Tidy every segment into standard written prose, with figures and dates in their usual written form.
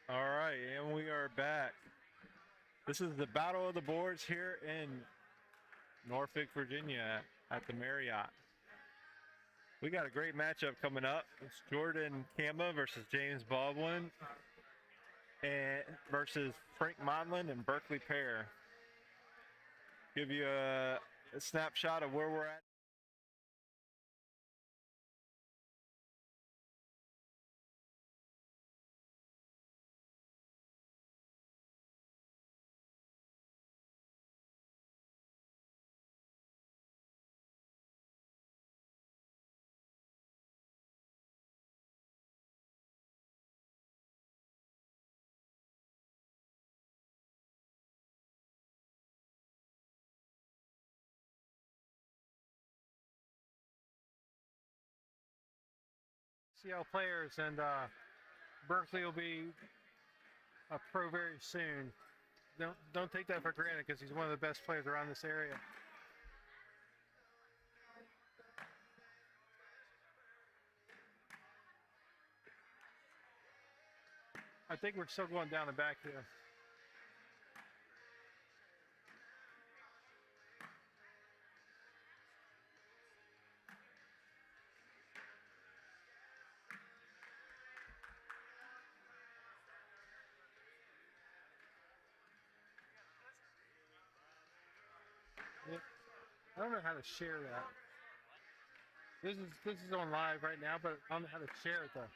All right, and we are back. This is the Battle of the Boards here in Norfolk, Virginia at the Marriott. We got a great matchup coming up. It's Jordan Camba versus James Baldwin and versus Frank Modlin and Berklee pair. Give you a snapshot of where we're at. CL players, and Berklee will be a pro very soon. Don't take that for granted because he's one of the best players around this area. I think we're still going down the back here. Yeah. I don't know how to share that. This is on live right now, but I don't know how to share it though.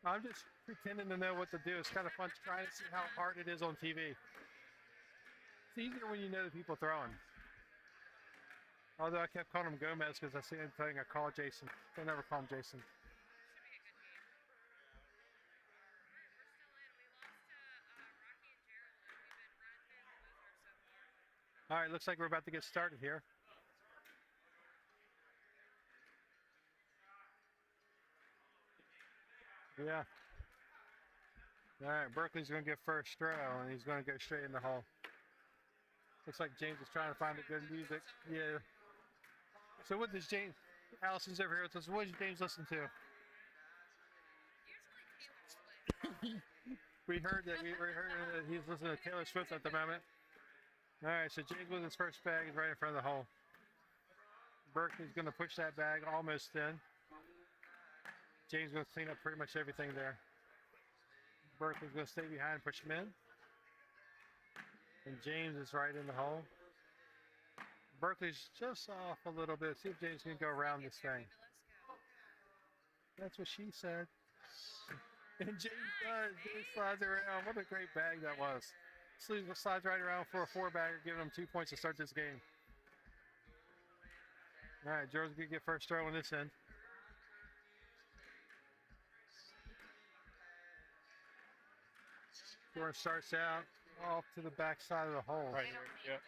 I'm just pretending to know what to do. It's kind of fun trying to see how hard it is on TV. It's easier when you know the people throwing. Although I kept calling him Gomez because I see him playing. I call Jason. I never call him Jason. All right, looks like we're about to get started here. Yeah. All right, Berklee's going to get first throw, and he's going to go straight in the hole. Looks like James is trying to find a good music. Yeah. So what does James? Allison's over here with us. What does James listen to? we heard that he's listening to Taylor Swift at the moment. All right, so James with his first bag is right in front of the hole. Berklee's going to push that bag almost in. James is going to clean up pretty much everything there. Berklee's going to stay behind and push him in. And James is right in the hole. Berklee's just off a little bit. See if James can go around this thing. That's what she said. And James does. James slides around. What a great bag that was. Slides right around for a 4-bagger, giving him 2 points to start this game. All right, Jordan's going to get first throw on this end. Jordan starts out off to the back side of the hole. Right here, yep.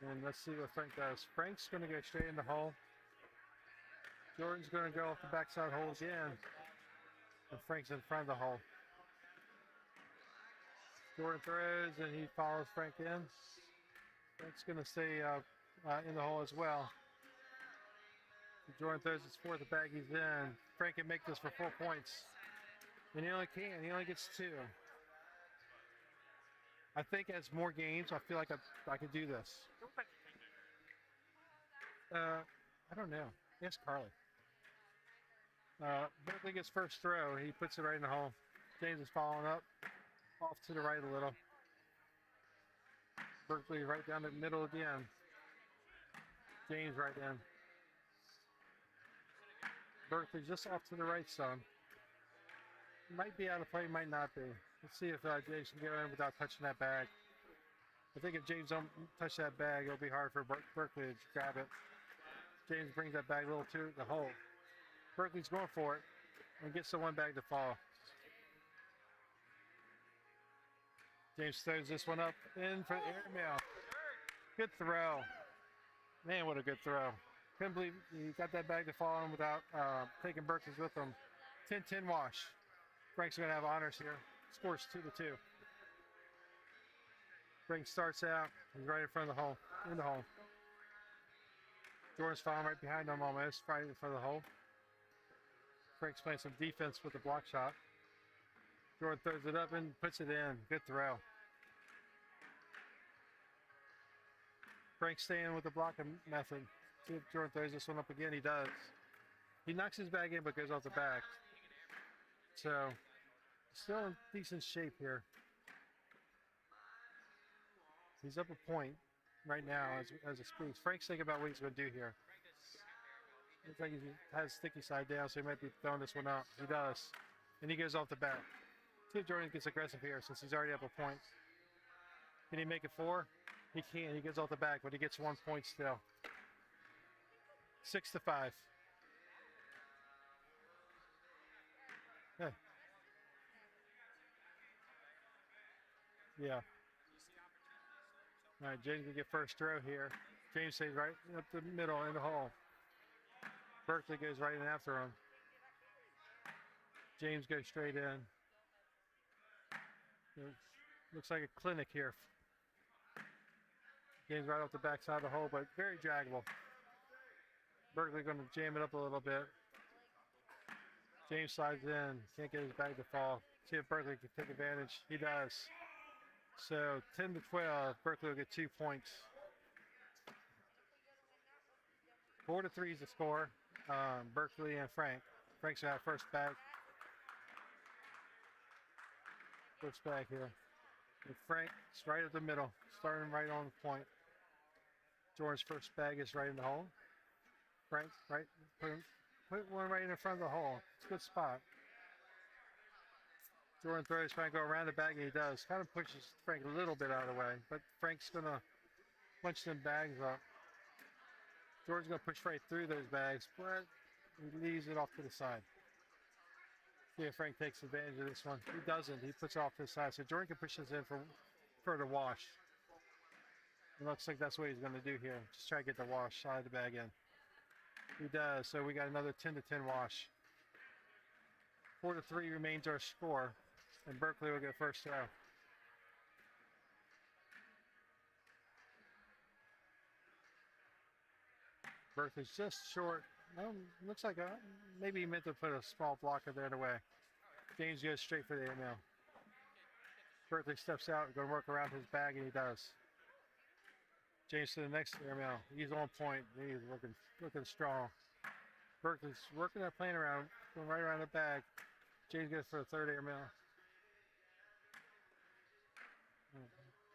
And let's see what Frank does. Frank's going to go straight in the hole. Jordan's going to go off the backside hole again. And Frank's in front of the hole. Jordan throws and he follows Frank in. Frank's going to stay in the hole as well. Jordan throws his fourth bag, he's in. Frank can make this for 4 points. And he only can. He only gets 2. I think as more games, I feel like I could do this. I don't know. Ask Carly. Berklee gets first throw. He puts it right in the hole. James is following up. Off to the right a little. Berklee right down the middle again. James right in. Berklee just off to the right some. Might be out of play, might not be. Let's see if James can get in without touching that bag. I think if James don't touch that bag, it'll be hard for Berklee to grab it. James brings that bag a little to the hole. Berklee's going for it and gets the 1 bag to fall. James throws this one up in for the airmail. Good throw. Man, what a good throw. Couldn't believe he got that bag to fall on without taking Berklee's with him. 10-10 wash. Frank's going to have honors here. Scores 2-2. Frank starts out. He's right in front of the hole. In the hole. Jordan's following right behind him almost. Right in front of the hole. Frank's playing some defense with the block shot. Jordan throws it up and puts it in. Good throw. Frank's staying with the blocking method. See if Jordan throws this one up again. He does. He knocks his bag in but goes off the back. So, still in decent shape here. He's up a point right now as it speaks. Frank's thinking about what he's going to do here. Looks like he has sticky side down, so he might be throwing this one up. He does. And he goes off the back. See if Jordan gets aggressive here since he's already up a point. Can he make it 4? He can't. He gets off the back, but he gets 1 point still. 6-5. Hey. Yeah. All right, James will get first throw here. James stays right up the middle in the hole. Berklee goes right in after him. James goes straight in. Looks like a clinic here. James right off the backside of the hole, but very draggable. Berklee going to jam it up a little bit. James slides in. Can't get his bag to fall. See if Berklee can take advantage. He does. So 10-12. Berklee will get 2 points. 4-3 is the score. Berklee and Frank. Frank's got first bag. First bag here. And Frank's right at the middle, starting right on the point. Jordan's first bag is right in the hole. Frank, right, put one right in front of the hole. It's a good spot. Jordan throws, Frank go around the bag, and he does. Kind of pushes Frank a little bit out of the way, but Frank's going to bunch them bags up. Jordan's going to push right through those bags, but he leaves it off to the side. See if Frank takes advantage of this one. He doesn't. He puts it off to the side. So Jordan can push this in for further wash. It looks like that's what he's going to do here. Just try to get the wash side of the bag in. He does. So we got another 10-10 wash. 4-3 remains our score. And Berklee will get first throw. Berklee's just short. Looks like maybe he meant to put a small blocker there in the way. James goes straight for the airmail. Berklee steps out, going to work around his bag, and he does. James to the next airmail. He's on point. He's looking strong. Berklee's working that plane around, going right around the bag. James goes for the third airmail.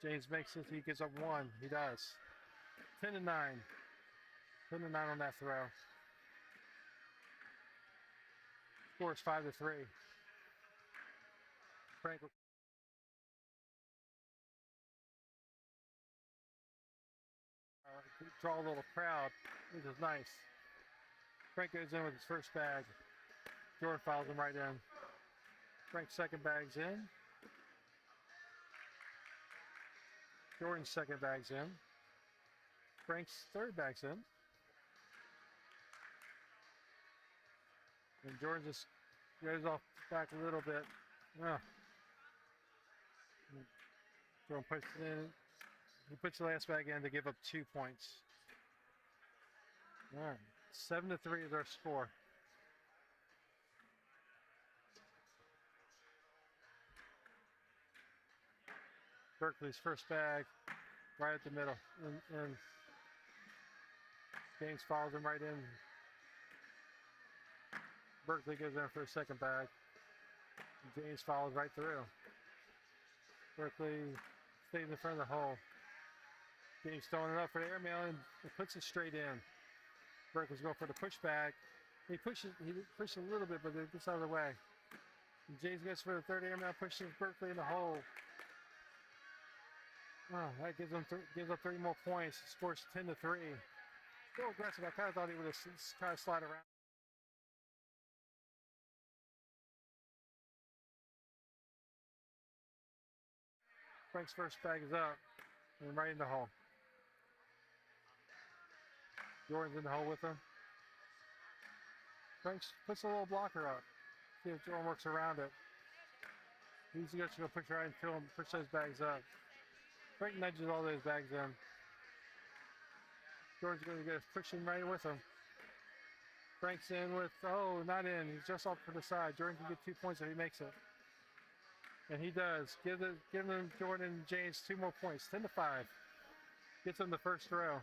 James makes it. He gets up 1. He does. 10-9. 10-9 on that throw. Score is 5-3. Frank draw a little crowd, which is nice. Frank goes in with his first bag. Jordan follows him right in. Frank's second bag's in. Jordan's second bag's in. Frank's third bag's in. And Jordan just goes off back a little bit. Jordan puts it in. He puts the last bag in to give up 2 points. All right, 7-3 is our score. Berklee's first bag, right at the middle, and James follows him right in. Berklee goes in for the second bag. James follows right through. Berklee stays in front of the hole. James throwing it up for the airmail and puts it straight in. Berklee's going for the pushback. He pushes a little bit, but it gets out of the way. And James goes for the third airmail, pushes Berklee in the hole. Oh, that gives up 3 more points. Scores 10-3. Still aggressive. I kind of thought he would have tried to slide around. Frank's first bag is up and right in the hole. Jordan's in the hole with him. Frank puts a little blocker up. See if Jordan works around it. He's just going to push right into him, push those bags up. Frank nudges all those bags in. Jordan's going to get pushing right with him. Frank's in with, oh, not in. He's just off to the side. Jordan can get 2 points if he makes it. And he does. Give them Jordan and James 2 more points. 10-5. Gets them the first row.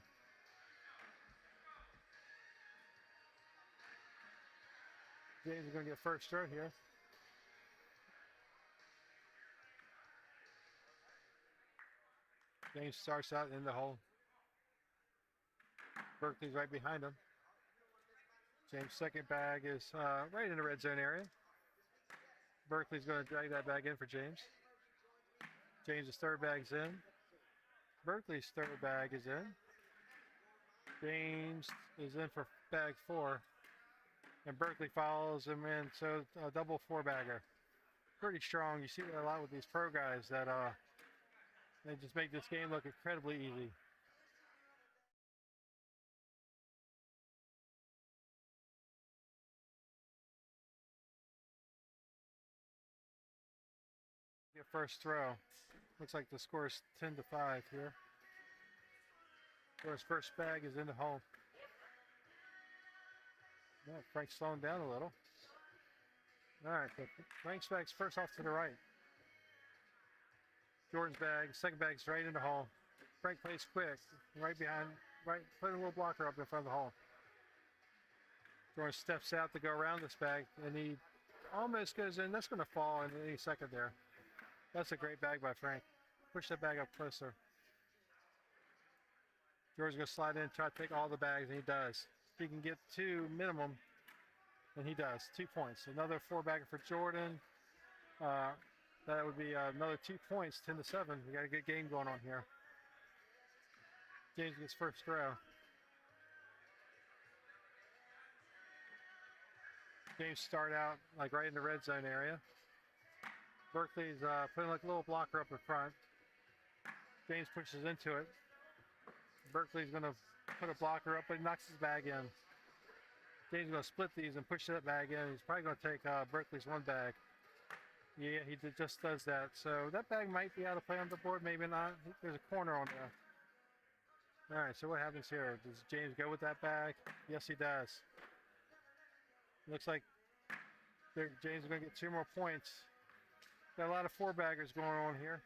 James is going to get first row here. James starts out in the hole. Berklee's right behind him. James' second bag is right in the red zone area. Berklee's going to drag that bag in for James. James' third bag's in. Berklee's third bag is in. James is in for bag 4. And Berklee follows him in, so a double 4-bagger. Pretty strong. You see that a lot with these pro guys that they just make this game look incredibly easy. Get first throw. Looks like the score is 10-5 here. His first bag is in the hole. Yeah, Frank's slowing down a little. All right, so Frank's bag's first off to the right. Jordan's bag, second bag's right in the hole. Frank plays quick, right behind, right, put a little blocker up in front of the hole. Jordan steps out to go around this bag, and he almost goes in. That's going to fall in any second there. That's a great bag by Frank. Push that bag up closer. Jordan's going to slide in, try to take all the bags, and he does. If he can get 2 minimum, and he does. 2 points. Another 4-bagger for Jordan. That would be another 2 points, 10-7. We got a good game going on here. James gets first throw. James start out like right in the red zone area. Berklee's putting like a little blocker up in front. James pushes into it. Berklee's going to put a blocker up, but he knocks his bag in. James is going to split these and push that bag in. He's probably going to take Berklee's 1 bag. Yeah, he just does that. So that bag might be out of play on the board, maybe not. There's a corner on there. All right, so what happens here? Does James go with that bag? Yes, he does. Looks like James is going to get 2 more points. Got a lot of 4-baggers going on here.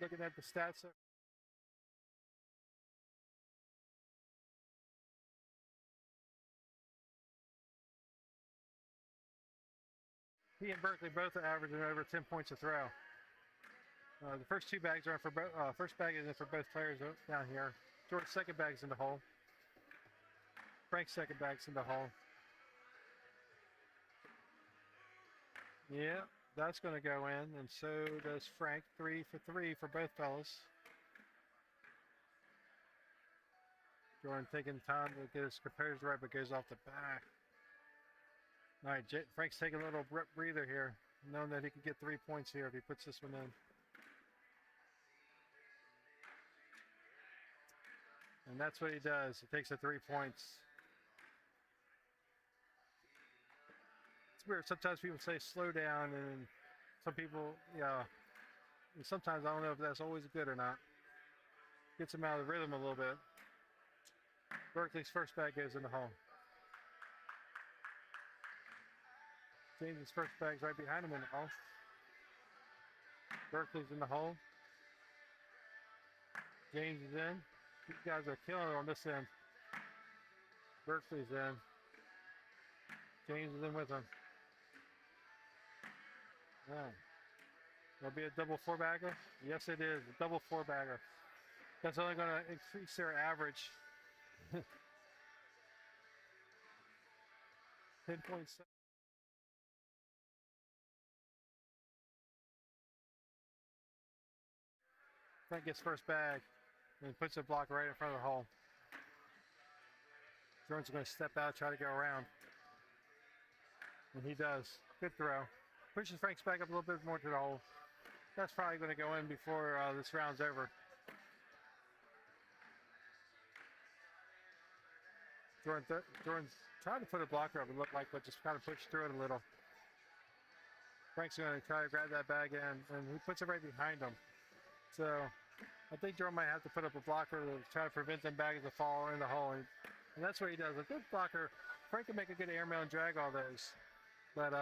Looking at the stats. He and Berklee both are averaging over 10 points a throw. The first 2 bags are for both. First bag is in for both players down here. George's second bag's in the hole. Frank's second bag's in the hole. Yeah, that's going to go in, and so does Frank. 3 for 3 for both fellas. Jordan taking time to get his composure right, but goes off the back. All right, Frank's taking a little breather here, knowing that he can get 3 points here if he puts this one in. And that's what he does. He takes the 3 points. It's weird. Sometimes people say slow down, and some people, yeah. And sometimes I don't know if that's always good or not. Gets him out of the rhythm a little bit. Berklee's first bag goes in the hole. James's first bag's right behind him in the hole. Berklee's in the hole. James is in. These guys are killing it on this end. Berklee's in. James is in with him. Yeah. That'll be a double 4-bagger? Yes, it is. A double 4-bagger. That's only going to increase their average. 10.7. Frank gets first bag and puts a block right in front of the hole. Jordan's going to step out, try to go around. And he does. Good throw. Pushes Frank's back up a little bit more to the hole. That's probably going to go in before this round's over. Jordan's trying to put a blocker up, it looked like, but just kind of pushed through it a little. Frank's going to try to grab that bag in, and he puts it right behind him. So I think Jordan might have to put up a blocker to try to prevent them bags to fall in the hole. And that's what he does. A good blocker. Frank can make a good airmail and drag all those. But,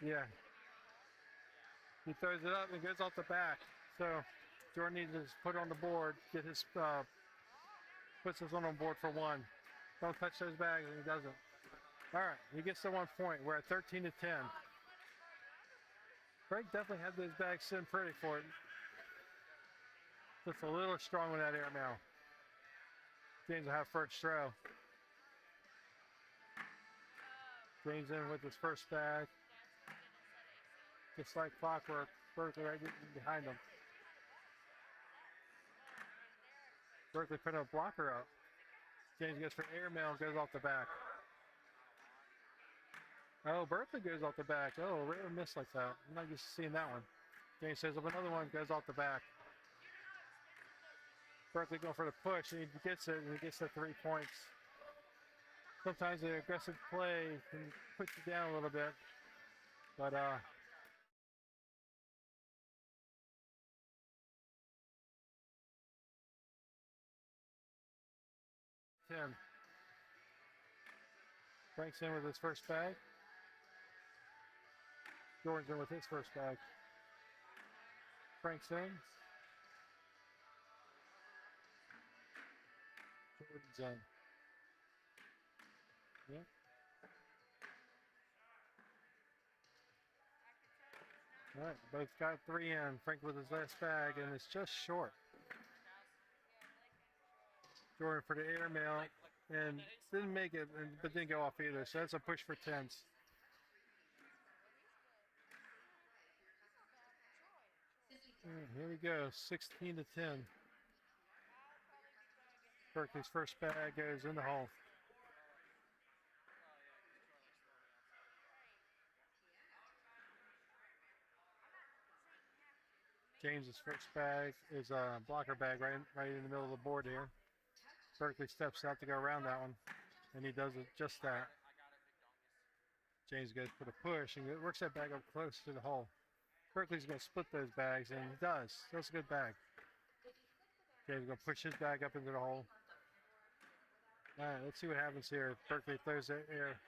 yeah. He throws it up and it goes off the back. So Jordan needs to put it on the board, get his, puts his one on board for one. Don't touch those bags, and he doesn't. All right, he gets to 1 point. We're at 13 to 10. Frank definitely had those bags sitting pretty for it. Just a little strong with that airmail. James will have first throw. James in with his first bag. Just like clockwork, Berklee right behind him. Berklee put a blocker up. James gets for airmail and goes off the back. Oh, Berklee goes off the back. Oh, rare miss like that. I'm not used to seeing that one. James says if another one goes off the back. Berklee going for the push, and he gets it, and he gets the 3 points. Sometimes the aggressive play can put you down a little bit, but 10. Frank's in with his first bag. Jordan's in with his first bag. Frank's in. Jordan's in. Yeah. All right, both got 3 in. Frank with his last bag, and it's just short. Jordan for the airmail, and didn't make it, but didn't go off either. So that's a push for 10s. Here we go, 16 to 10. Berklee's first bag goes in the hole. James's first bag is a blocker bag right in the middle of the board here. Berklee steps out to go around that one, and he does it just that. James goes for the push and works that bag up close to the hole. Berklee's going to split those bags, and he does. That's a good bag. James is going to push his bag up into the hole. All right, let's see what happens here. Berklee throws that air.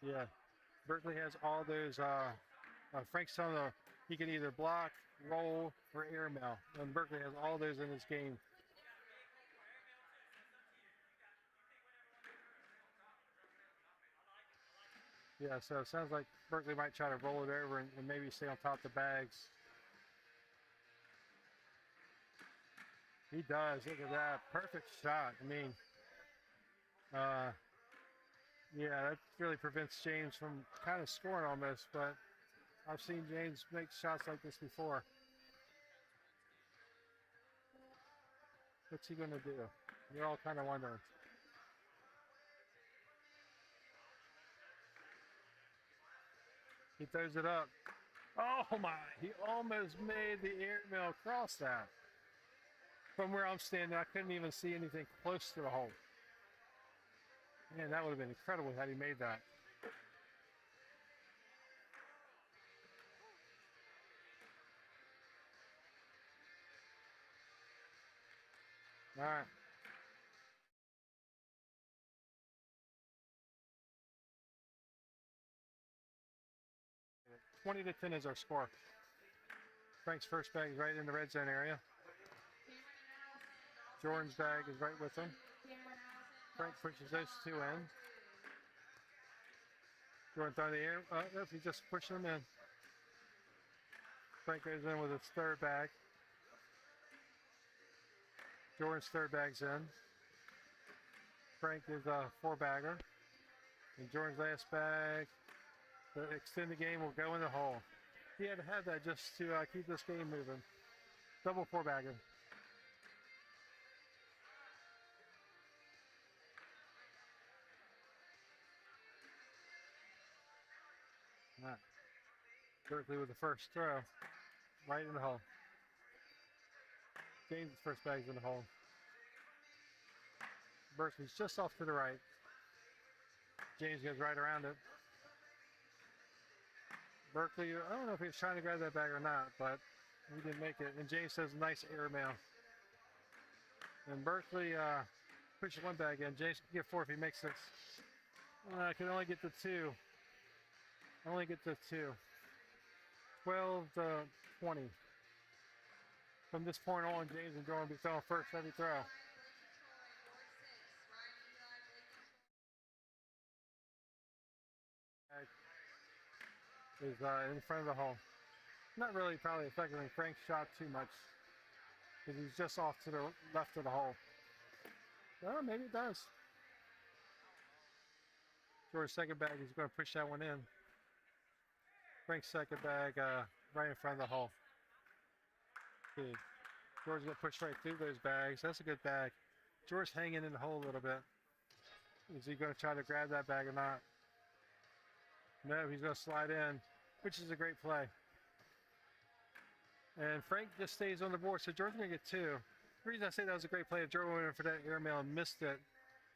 Yeah, Berklee has all those. Frank's telling him he can either block, roll, or airmail, and Berklee has all those in his game. Yeah, so it sounds like Berklee might try to roll it over and maybe stay on top of the bags. He does. Look at that. Perfect shot. I mean, yeah, that really prevents James from kind of scoring on this, but I've seen James make shots like this before. What's he going to do? You're all kind of wondering. He throws it up. Oh my, he almost made the airmail across that. From where I'm standing, I couldn't even see anything close to the hole. Man, that would have been incredible had he made that. All right. $20 to 10 is our score. Frank's first bag is right in the red zone area. Jordan's bag is right with him. Frank pushes those 2 in. Jordan throwing the air. Nope, he just pushed them in. Frank goes in with his third bag. Jordan's third bag's in. Frank is a 4-bagger. And Jordan's last bag, the extended game, will go in the hole. He had to have that just to keep this game moving. Double 4-bagger. All right. Berklee with the first throw. Right in the hole. James' first bag's in the hole. Berklee's just off to the right. James goes right around it. Berklee, I don't know if he was trying to grab that bag or not, but he didn't make it. And James says nice airmail. And Berklee pushes one bag in. James can get 4 if he makes 6. I can only get the 2. Only get the 2. 12 to 20. From this point on, James and Jordan will be throwing first every throw. Is in front of the hole. Not really probably affecting Frank's shot too much, because he's just off to the left of the hole. Well, maybe it does. George's second bag, he's going to push that one in. Frank's second bag right in front of the hole. Okay. George's going to push right through those bags. That's a good bag. George's hanging in the hole a little bit. Is he going to try to grab that bag or not? No, he's going to slide in, which is a great play. And Frank just stays on the board, so George's going to get 2. The reason I say that was a great play, if George went in for that airmail and missed it,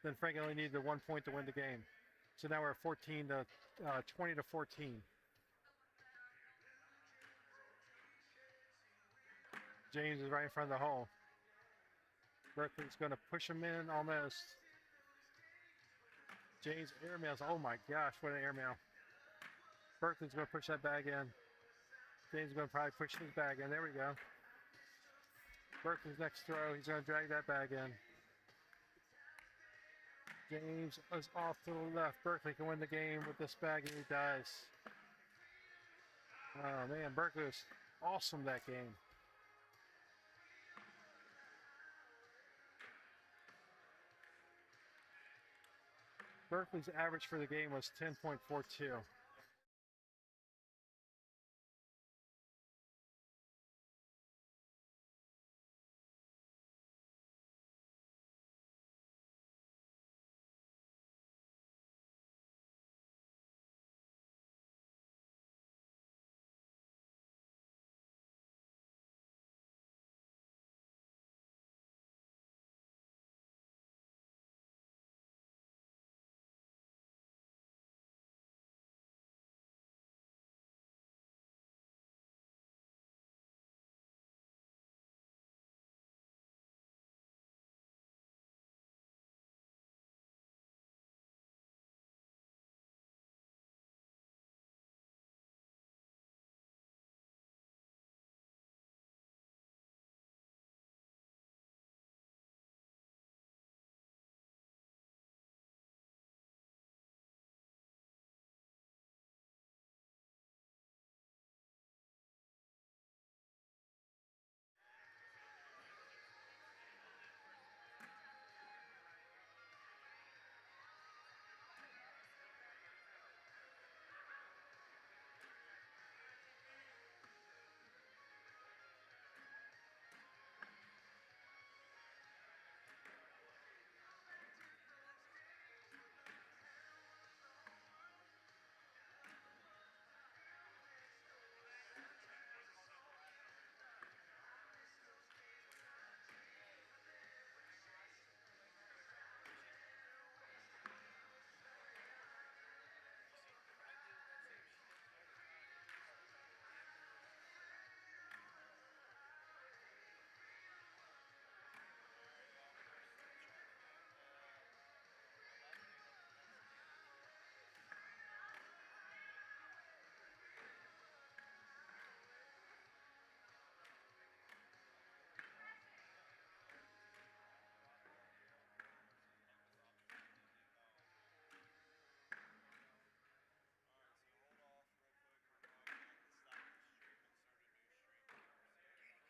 then Frank only needed the 1 point to win the game. So now we're at 20 to 14. James is right in front of the hole. Berklee's going to push him in almost. James airmails. Oh my gosh, what an airmail. Berklee's going to push that bag in. James is going to probably push his bag in. There we go. Berklee's next throw. He's going to drag that bag in. James is off to the left. Berklee can win the game with this bag, and he does. Oh man, Berklee was awesome that game. Berklee's average for the game was 10.42.